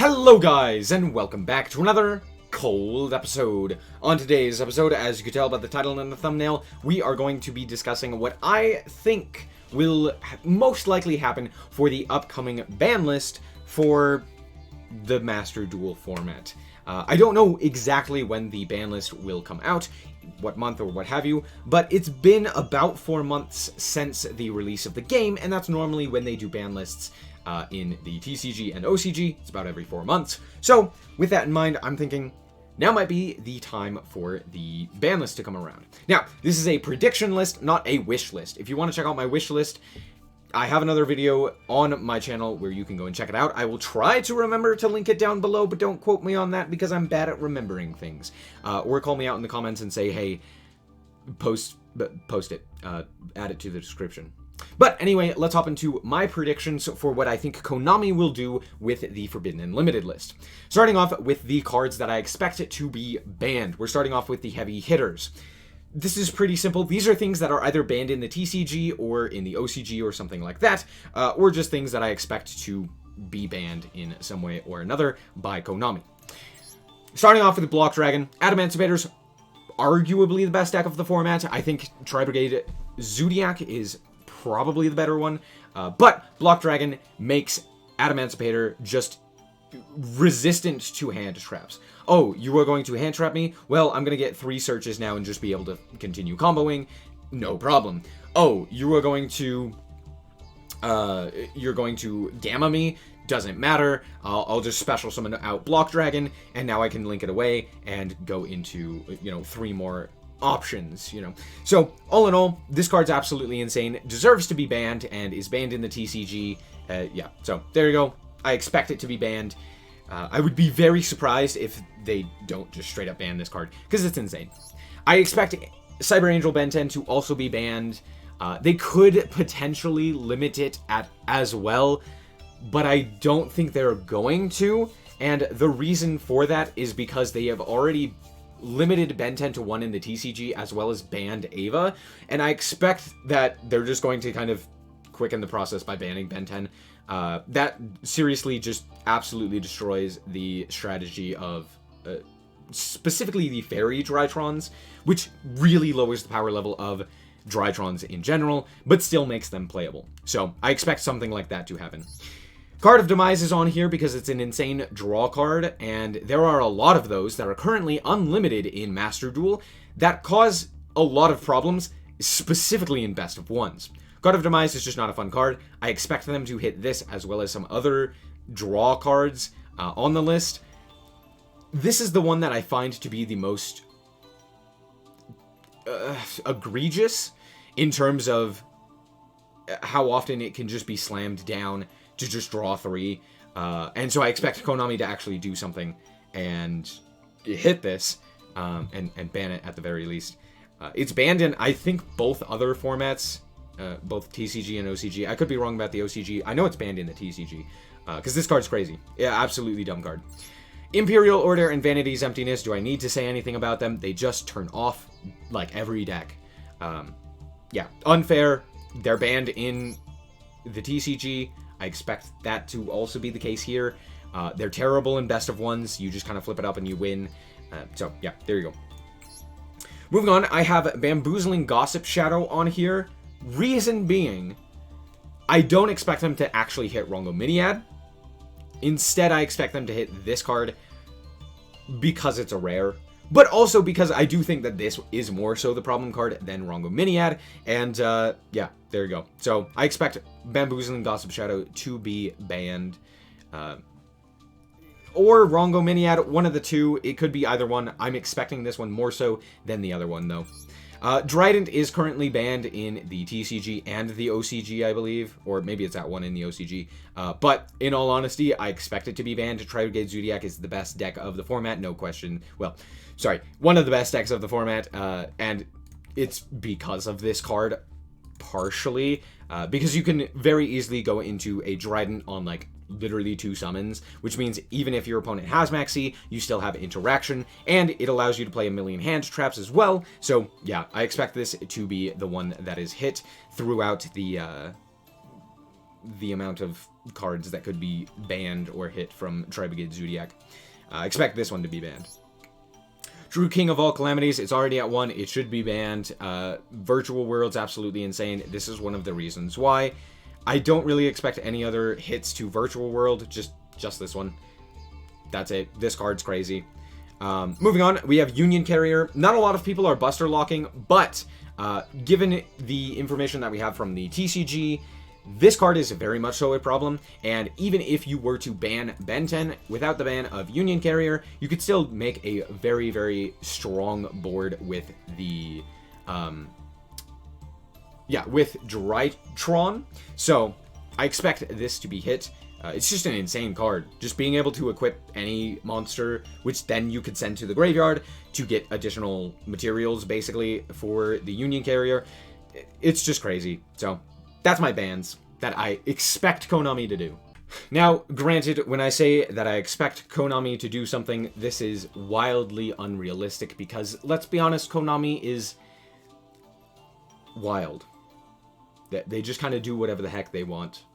Hello guys, and welcome back to another cold episode. On today's episode, as you can tell by the title and the thumbnail, we are going to be discussing what I think will most likely happen for the upcoming ban list for the Master Duel format. I don't know exactly when the ban list will come out, what month or what have you, but it's been about 4 months since the release of the game, and that's normally when they do ban lists in the TCG and OCG. It's about every 4 months. So, with that in mind, I'm thinking now might be the time for the ban list to come around. Now, this is a prediction list, not a wish list. If you want to check out my wish list, I have another video on my channel where you can go and check it out. I will try to remember to link it down below, but don't quote me on that because I'm bad at remembering things. Or call me out in the comments and say, hey, post it, add it to the description. But anyway, let's hop into my predictions for what I think Konami will do with the Forbidden and Limited list. Starting off with the cards that I expect it to be banned. We're starting off with the heavy hitters. This is pretty simple. These are things that are either banned in the TCG or in the OCG or something like that, or just things that I expect to be banned in some way or another by Konami. Starting off with the Block Dragon, Adamantibators, arguably the best deck of the format. I think Tri-brigade Zodiac is probably the better one, but Block Dragon makes Adamantipator just resistant to hand traps. Oh, you are going to hand trap me? Well, I'm going to get 3 searches now and just be able to continue comboing. No problem. Oh, you are going to gamma me? Doesn't matter. I'll just special summon out Block Dragon, and now I can link it away and go into, 3 more options, So, all in all, this card's absolutely insane, deserves to be banned, and is banned in the TCG. Yeah, so there you go. I expect it to be banned. I would be very surprised if they don't just straight up ban this card, because it's insane. I expect Cyber Angel Ben 10 to also be banned. They could potentially limit it as well, but I don't think they're going to, and the reason for that is because they have already limited Ben 10 to 1 in the TCG as well as banned Ava, and I expect that they're just going to kind of quicken the process by banning Ben 10. That seriously just absolutely destroys the strategy of specifically the Fairy Drytrons, which really lowers the power level of Drytrons in general, but still makes them playable. So I expect something like that to happen. Card of Demise is on here because it's an insane draw card, and there are a lot of those that are currently unlimited in Master Duel that cause a lot of problems, specifically in Best of Ones. Card of Demise is just not a fun card. I expect them to hit this as well as some other draw cards on the list. This is the one that I find to be the most egregious in terms of how often it can just be slammed down to just draw 3. And so I expect Konami to actually do something and hit this and ban it at the very least. It's banned in, I think, both other formats, both TCG and OCG. I could be wrong about the OCG. I know it's banned in the TCG, because this card's crazy. Yeah, absolutely dumb card. Imperial Order and Vanity's Emptiness, do I need to say anything about them? They just turn off, like, every deck. Yeah, unfair. They're banned in the TCG. I expect that to also be the case here. They're terrible in Best of Ones. You just kind of flip it up and you win. So, yeah, there you go. Moving on, I have Bamboozling Gossip Shadow on here. Reason being, I don't expect them to actually hit Rongo Miniad. Instead, I expect them to hit this card because it's a rare, but also because I do think that this is more so the problem card than Rongo Miniad, and yeah, there you go. So I expect Bamboozling Gossip Shadow to be banned, or Rongo Miniad, one of the two. It could be either one. I'm expecting this one more so than the other one, though. Drident is currently banned in the TCG and the OCG, I believe, or maybe it's at one in the OCG, but in all honesty, I expect it to be banned. Tri-brigade Zodiac is the best deck of the format, no question. Well, sorry, one of the best decks of the format, and it's because of this card, partially, because you can very easily go into a Drident on, like, literally 2 summons, which means even if your opponent has Maxi, you still have interaction, and it allows you to play a million hand traps as well. So yeah, I expect this to be the one that is hit throughout the amount of cards that could be banned or hit from Tri-brigade Zodiac. I expect this one to be banned. True King of all calamities, it's already at 1, it should be banned. Virtual World's absolutely insane. This is one of the reasons why. I don't really expect any other hits to Virtual World, just this one. That's it. This card's crazy. Moving on, we have Union Carrier. Not a lot of people are Buster locking, but given the information that we have from the TCG, this card is very much so a problem, and even if you were to ban Ben 10 without the ban of Union Carrier, you could still make a very, very strong board with the, with Drytron. So, I expect this to be hit. It's just an insane card. Just being able to equip any monster, which then you could send to the graveyard to get additional materials, basically, for the Union Carrier. It's just crazy. So, that's my bans that I expect Konami to do. Now, granted, when I say that I expect Konami to do something, this is wildly unrealistic because, let's be honest, Konami is wild. They just kind of do whatever the heck they want.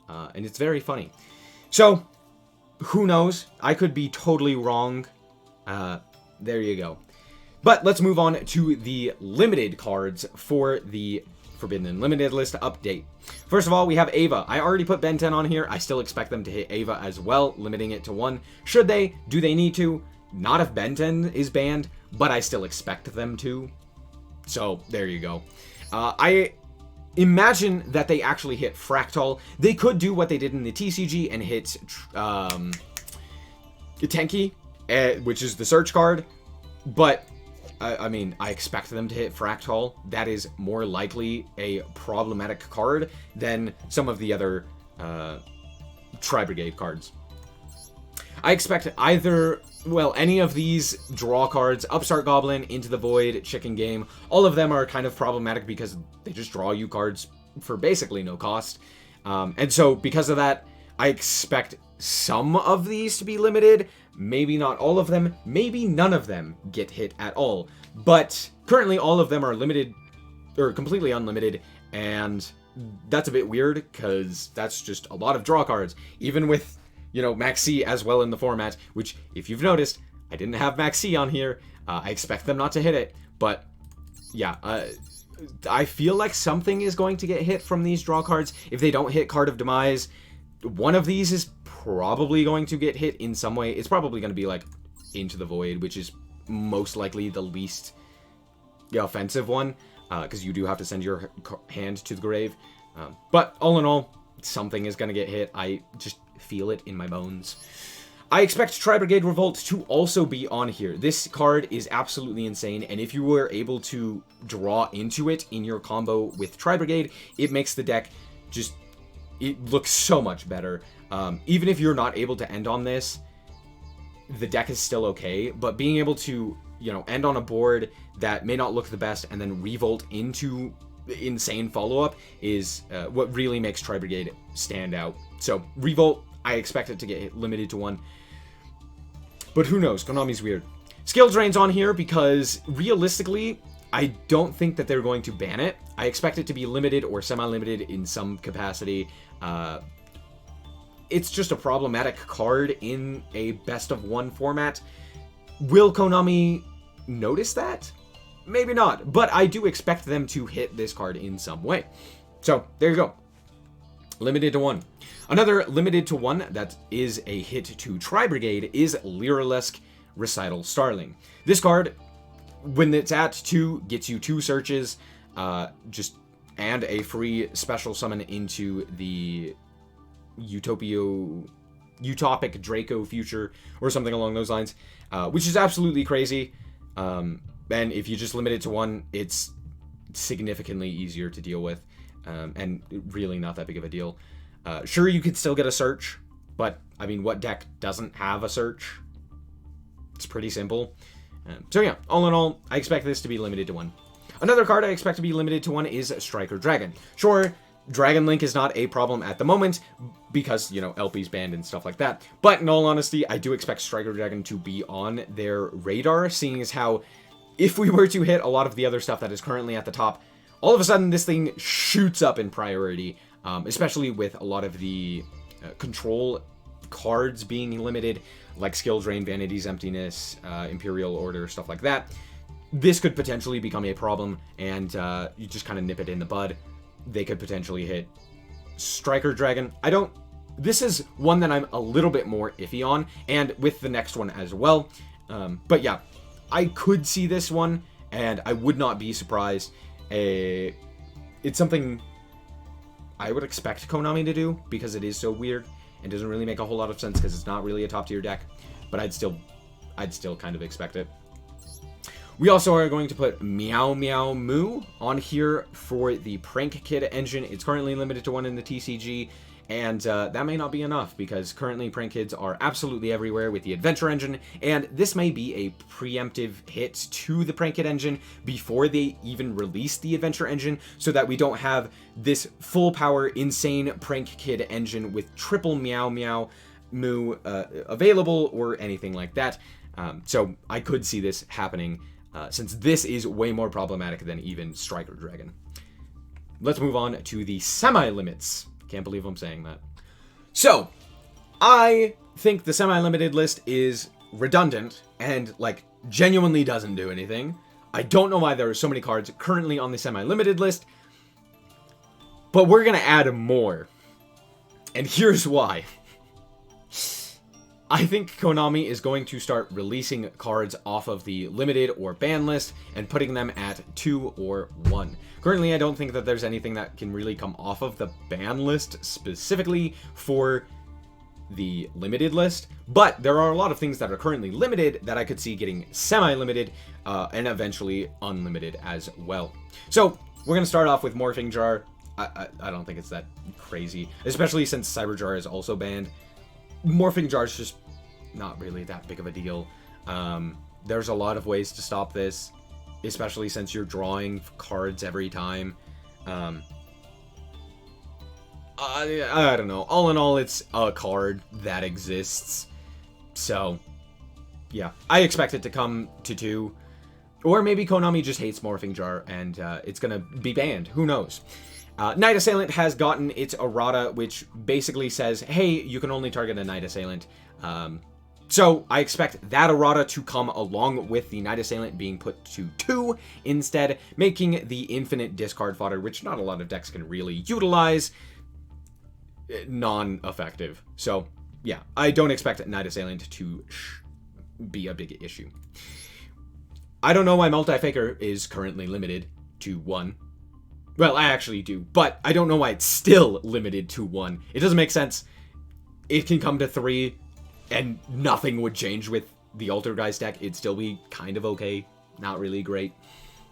And it's very funny. So, who knows? I could be totally wrong. There you go. But let's move on to the limited cards for the Forbidden and Limited list update. First of all, we have Ava. I already put Ben 10 on here. I still expect them to hit Ava as well, limiting it to 1. Should they? Do they need to? Not if Ben 10 is banned, but I still expect them to. So, there you go. I imagine that they actually hit Fractal. They could do what they did in the TCG and hit Tenki, which is the search card, but I mean, I expect them to hit Fractal. That is more likely a problematic card than some of the other Tri-brigade cards. I expect either, well, any of these draw cards, Upstart Goblin, Into the Void, Chicken Game, all of them are kind of problematic because they just draw you cards for basically no cost. And so, because of that, I expect some of these to be limited. Maybe not all of them. Maybe none of them get hit at all. But currently, all of them are limited, or completely unlimited, and that's a bit weird, because that's just a lot of draw cards. Even with, you know, Max C as well in the format, which, if you've noticed, I didn't have Max C on here. I expect them not to hit it, but yeah, I feel like something is going to get hit from these draw cards. If they don't hit Card of Demise, one of these is probably going to get hit in some way. It's probably going to be like Into the Void, which is most likely the least offensive one, because you do have to send your hand to the grave. But all in all, something is going to get hit. I just feel it in my bones. I expect Tri-brigade Revolt to also be on here. This card is absolutely insane, and if you were able to draw into it in your combo with Tri-brigade, it makes the deck just, it looks so much better. Even if you're not able to end on this, the deck is still okay, but being able to, you know, end on a board that may not look the best and then revolt into insane follow-up is what really makes Tri-brigade stand out. So, revolt, I expect it to get limited to 1. But who knows? Konami's weird. Skill Drain's on here because, realistically, I don't think that they're going to ban it. I expect it to be limited or semi-limited in some capacity. It's just a problematic card in a best-of-1 format. Will Konami notice that? Maybe not, but I do expect them to hit this card in some way. So, there you go. Limited to 1. Another limited to 1 that is a hit to Tri-brigade is Lyralisk Recital Starling. This card, when it's at 2, gets you 2 searches, and a free special summon into the Utopic Draco Future, or something along those lines, which is absolutely crazy. And if you just limit it to 1, it's significantly easier to deal with, and really not that big of a deal. Sure, you could still get a search, but, I mean, what deck doesn't have a search? It's pretty simple. So yeah, all in all, I expect this to be limited to 1. Another card I expect to be limited to 1 is Striker Dragon. Sure, Dragon Link is not a problem at the moment, because, you know, LP's banned and stuff like that. But in all honesty, I do expect Striker Dragon to be on their radar, seeing as how, if we were to hit a lot of the other stuff that is currently at the top, all of a sudden this thing shoots up in priority, especially with a lot of the control cards being limited, like Skill Drain, Vanity's Emptiness, Imperial Order, stuff like that. This could potentially become a problem, and you just kind of nip it in the bud. They could potentially hit Striker Dragon. This is one that I'm a little bit more iffy on, and with the next one as well. But yeah, I could see this one, and I would not be surprised. It's something I would expect Konami to do, because it is so weird, and doesn't really make a whole lot of sense, because it's not really a top tier deck, but I'd still kind of expect it. We also are going to put Meow Meow Moo on here for the Prank Kid engine. It's currently limited to 1 in the TCG, and that may not be enough, because currently Prank Kids are absolutely everywhere with the Adventure engine, and this may be a preemptive hit to the Prank Kid engine before they even release the Adventure engine, so that we don't have this full power, insane Prank Kid engine with triple Meow Meow Moo available, or anything like that. So I could see this happening, since this is way more problematic than even Striker Dragon. Let's move on to the semi-limits. Can't believe I'm saying that. So, I think the semi-limited list is redundant and, like, genuinely doesn't do anything. I don't know why there are so many cards currently on the semi-limited list, but we're gonna add more. And here's why. I think Konami is going to start releasing cards off of the limited or ban list and putting them at 2 or 1. Currently, I don't think that there's anything that can really come off of the ban list specifically for the limited list, but there are a lot of things that are currently limited that I could see getting semi-limited and eventually unlimited as well. So we're going to start off with Morphing Jar. I don't think it's that crazy, especially since Cyber Jar is also banned. Morphing Jar is just not really that big of a deal. There's a lot of ways to stop this, especially since you're drawing cards every time. I don't know. All in all, it's a card that exists. So, yeah. I expect it to come to 2. Or maybe Konami just hates Morphing Jar and it's gonna be banned. Who knows? Night Assailant has gotten its errata, which basically says, hey, you can only target a Night Assailant. So I expect that errata to come along with the Night Assailant being put to 2 instead, making the infinite discard fodder, which not a lot of decks can really utilize, non-effective. So yeah, I don't expect Night Assailant to be a big issue. I don't know why Multi-Faker is currently limited to 1. Well, I actually do, but I don't know why it's still limited to 1. It doesn't make sense. It can come to 3, and nothing would change with the Altergeist deck. It'd still be kind of okay. Not really great.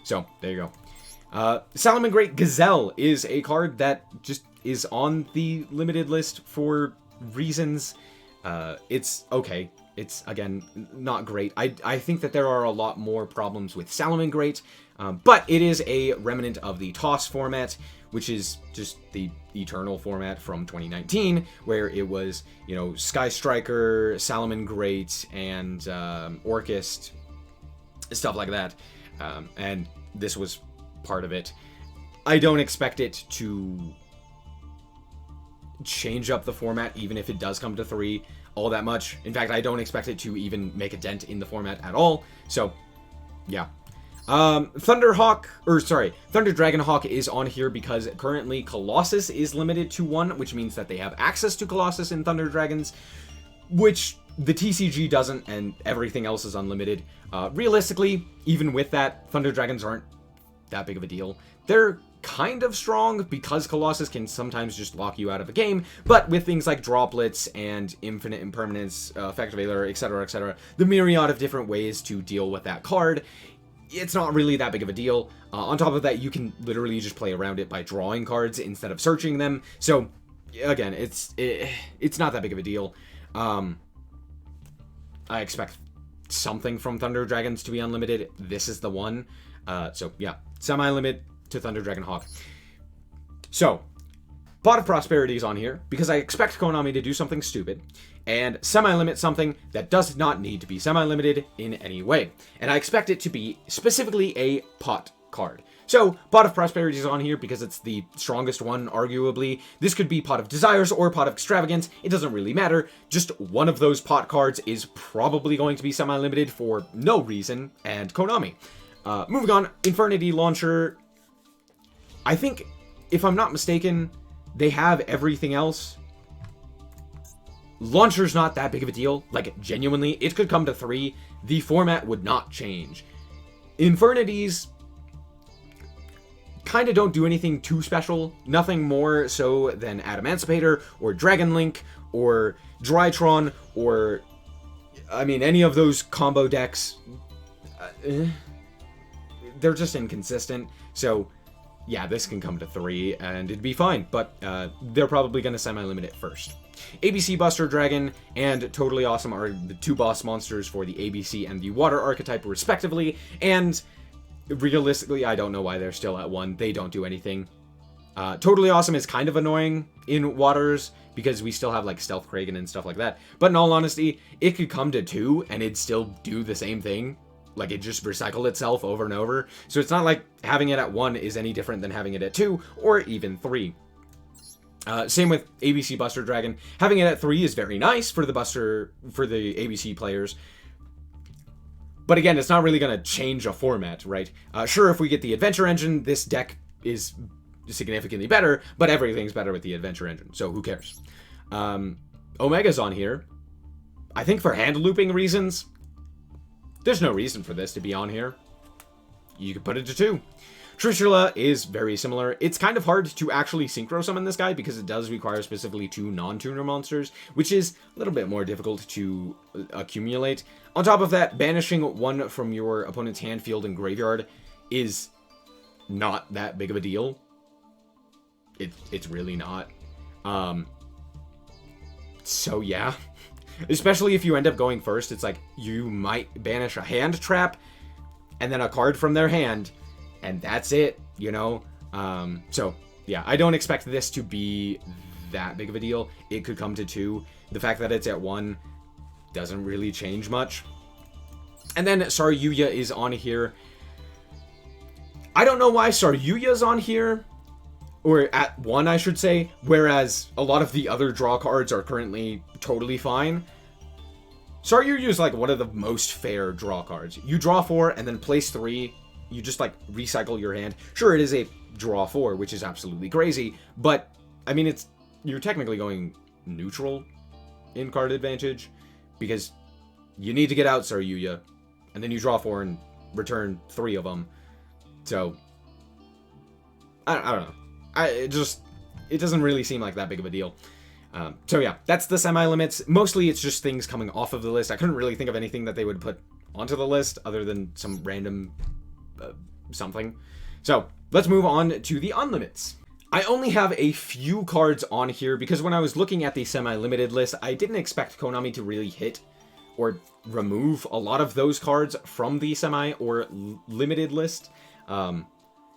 So, there you go. Salamangreat Gazelle is a card that just is on the limited list for reasons. It's okay. It's, again, not great. I think that there are a lot more problems with Salamangreat, but it is a remnant of the Toss format, which is just the Eternal format from 2019, where it was, you know, Sky Striker, Salamangreat, and Orchist, stuff like that. And this was part of it. I don't expect it to change up the format, even if it does come to 3 all that much. In fact, I don't expect it to even make a dent in the format at all. So, yeah. Thunder Dragon Hawk is on here because currently Colossus is limited to 1, which means that they have access to Colossus in Thunder Dragons, which the TCG doesn't, and everything else is unlimited. Realistically, even with that, Thunder Dragons aren't that big of a deal. They're kind of strong because Colossus can sometimes just lock you out of a game, but with things like Droplets and Infinite Impermanence, Effective Ailer, etc., the myriad of different ways to deal with that card, it's not really that big of a deal. On top of that, you can literally just play around it by drawing cards instead of searching them. So, again, it's not that big of a deal. I expect something from Thunder Dragons to be unlimited. This is the one. So, yeah, semi-limit to Thunder Dragon Hawk. So, Pot of Prosperity is on here because I expect Konami to do something stupid and semi-limit something that does not need to be semi-limited in any way. And I expect it to be specifically a pot card. So, Pot of Prosperity is on here because it's the strongest one, arguably. This could be Pot of Desires or Pot of Extravagance. It doesn't really matter. Just one of those pot cards is probably going to be semi-limited for no reason, and Konami. Moving on, Infernity Launcher. I think, if I'm not mistaken, they have everything else. Launcher's not that big of a deal. Like, genuinely, it could come to 3. The format would not change. Infernities kind of don't do anything too special. Nothing more so than Adamancipator, or Dragon Link, or Drytron, or, I mean, any of those combo decks. They're just inconsistent. So, yeah, this can come to 3, and it'd be fine. But they're probably going to semi-limit it first. ABC Buster Dragon and Totally Awesome are the 2 boss monsters for the ABC and the Water archetype, respectively. And realistically, I don't know why they're still at 1. They don't do anything. Totally Awesome is kind of annoying in Waters because we still have, like, Stealth Kragan and stuff like that. But in all honesty, it could come to 2 and it'd still do the same thing. Like, it just recycled itself over and over. So it's not like having it at 1 is any different than having it at 2 or even 3. Same with ABC Buster Dragon. Having it at 3 is very nice for the ABC players. But again, it's not really going to change a format, right? Sure, if we get the Adventure Engine, this deck is significantly better, but everything's better with the Adventure Engine, so who cares? Omega's on here. I think for hand looping reasons, there's no reason for this to be on here. You could put it to 2. Trishula is very similar. It's kind of hard to actually synchro summon this guy because it does require specifically 2 non-tuner monsters, which is a little bit more difficult to accumulate. On top of that, banishing 1 from your opponent's hand, field, and graveyard is not that big of a deal. It's really not. So yeah. Especially if you end up going first, it's like you might banish a hand trap and then a card from their hand, and that's it, you know? So, yeah, I don't expect this to be that big of a deal. It could come to 2. The fact that it's at 1 doesn't really change much. And then Saryuya is on here. I don't know why Saryuya's on here, or at 1, I should say, whereas a lot of the other draw cards are currently totally fine. Saryuya is like one of the most fair draw cards. You draw 4 and then place 3. You just, like, recycle your hand. Sure, it is a draw 4, which is absolutely crazy, but, I mean, you're technically going neutral in card advantage, because you need to get out Saryuya, and then you draw 4 and return 3 of them. So, I don't know. It doesn't really seem like that big of a deal. So yeah, that's the semi-limits. Mostly it's just things coming off of the list. I couldn't really think of anything that they would put onto the list other than some random something. So let's move on to the unlimits. I only have a few cards on here because when I was looking at the semi-limited list, I didn't expect Konami to really hit or remove a lot of those cards from the semi or limited list.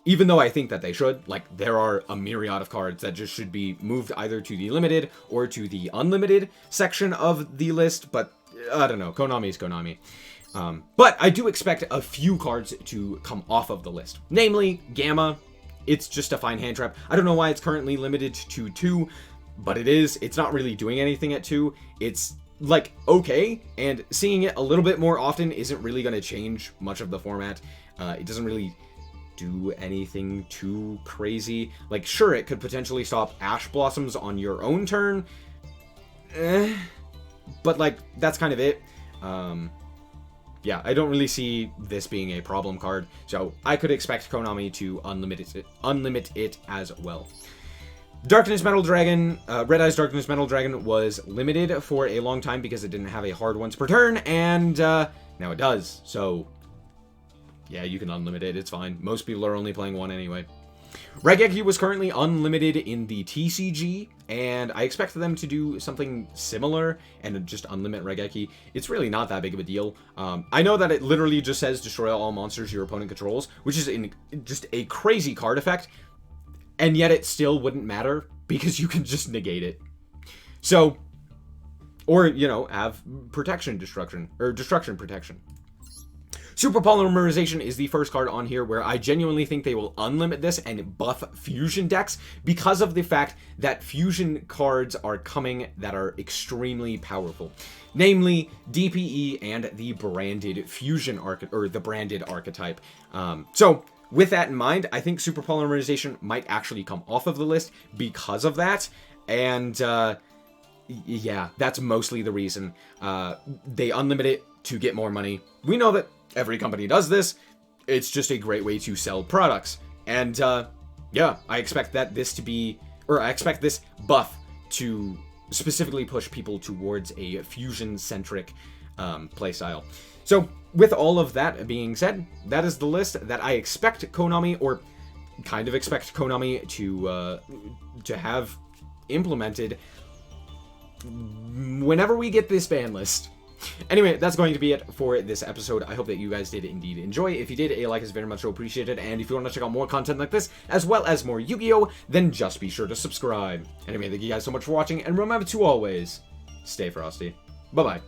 Even though I think that they should. Like, there are a myriad of cards that just should be moved either to the limited or to the unlimited section of the list, but I don't know. Konami is Konami. But I do expect a few cards to come off of the list. Namely, Gamma. It's just a fine hand trap. I don't know why it's currently limited to 2, but it is. It's not really doing anything at 2. It's, like, okay, and seeing it a little bit more often isn't really going to change much of the format. It doesn't really do anything too crazy. Like, sure, it could potentially stop Ash Blossoms on your own turn. But, like, that's kind of it. Yeah, I don't really see this being a problem card, so I could expect Konami to unlimit it as well. Darkness Metal Dragon, Red Eyes Darkness Metal Dragon was limited for a long time because it didn't have a hard once per turn, and now it does, so yeah, you can unlimit it, it's fine. Most people are only playing 1 anyway. Regeki was currently unlimited in the TCG, and I expect them to do something similar and just unlimit Regeki. It's really not that big of a deal. I know that it literally just says destroy all monsters your opponent controls, which is just a crazy card effect, and yet it still wouldn't matter because you can just negate it. So, or, you know, have protection destruction, or destruction protection. Super Polymerization is the first card on here where I genuinely think they will unlimit this and buff fusion decks because of the fact that fusion cards are coming that are extremely powerful. Namely, DPE and the branded fusion branded archetype. So with that in mind, I think Super Polymerization might actually come off of the list because of that. And yeah, that's mostly the reason. They unlimit it to get more money. We know that every company does this. It's just a great way to sell products. And yeah, I expect this buff to specifically push people towards a fusion-centric playstyle. So with all of that being said, that is the list that I expect Konami, or kind of expect Konami to have implemented whenever we get this ban list. Anyway, that's going to be it for this episode. I hope that you guys did indeed enjoy. If you did, a like is very much appreciated, and if you want to check out more content like this, as well as more Yu-Gi-Oh!, then just be sure to subscribe. Anyway, thank you guys so much for watching, and remember to always stay frosty. Bye-bye.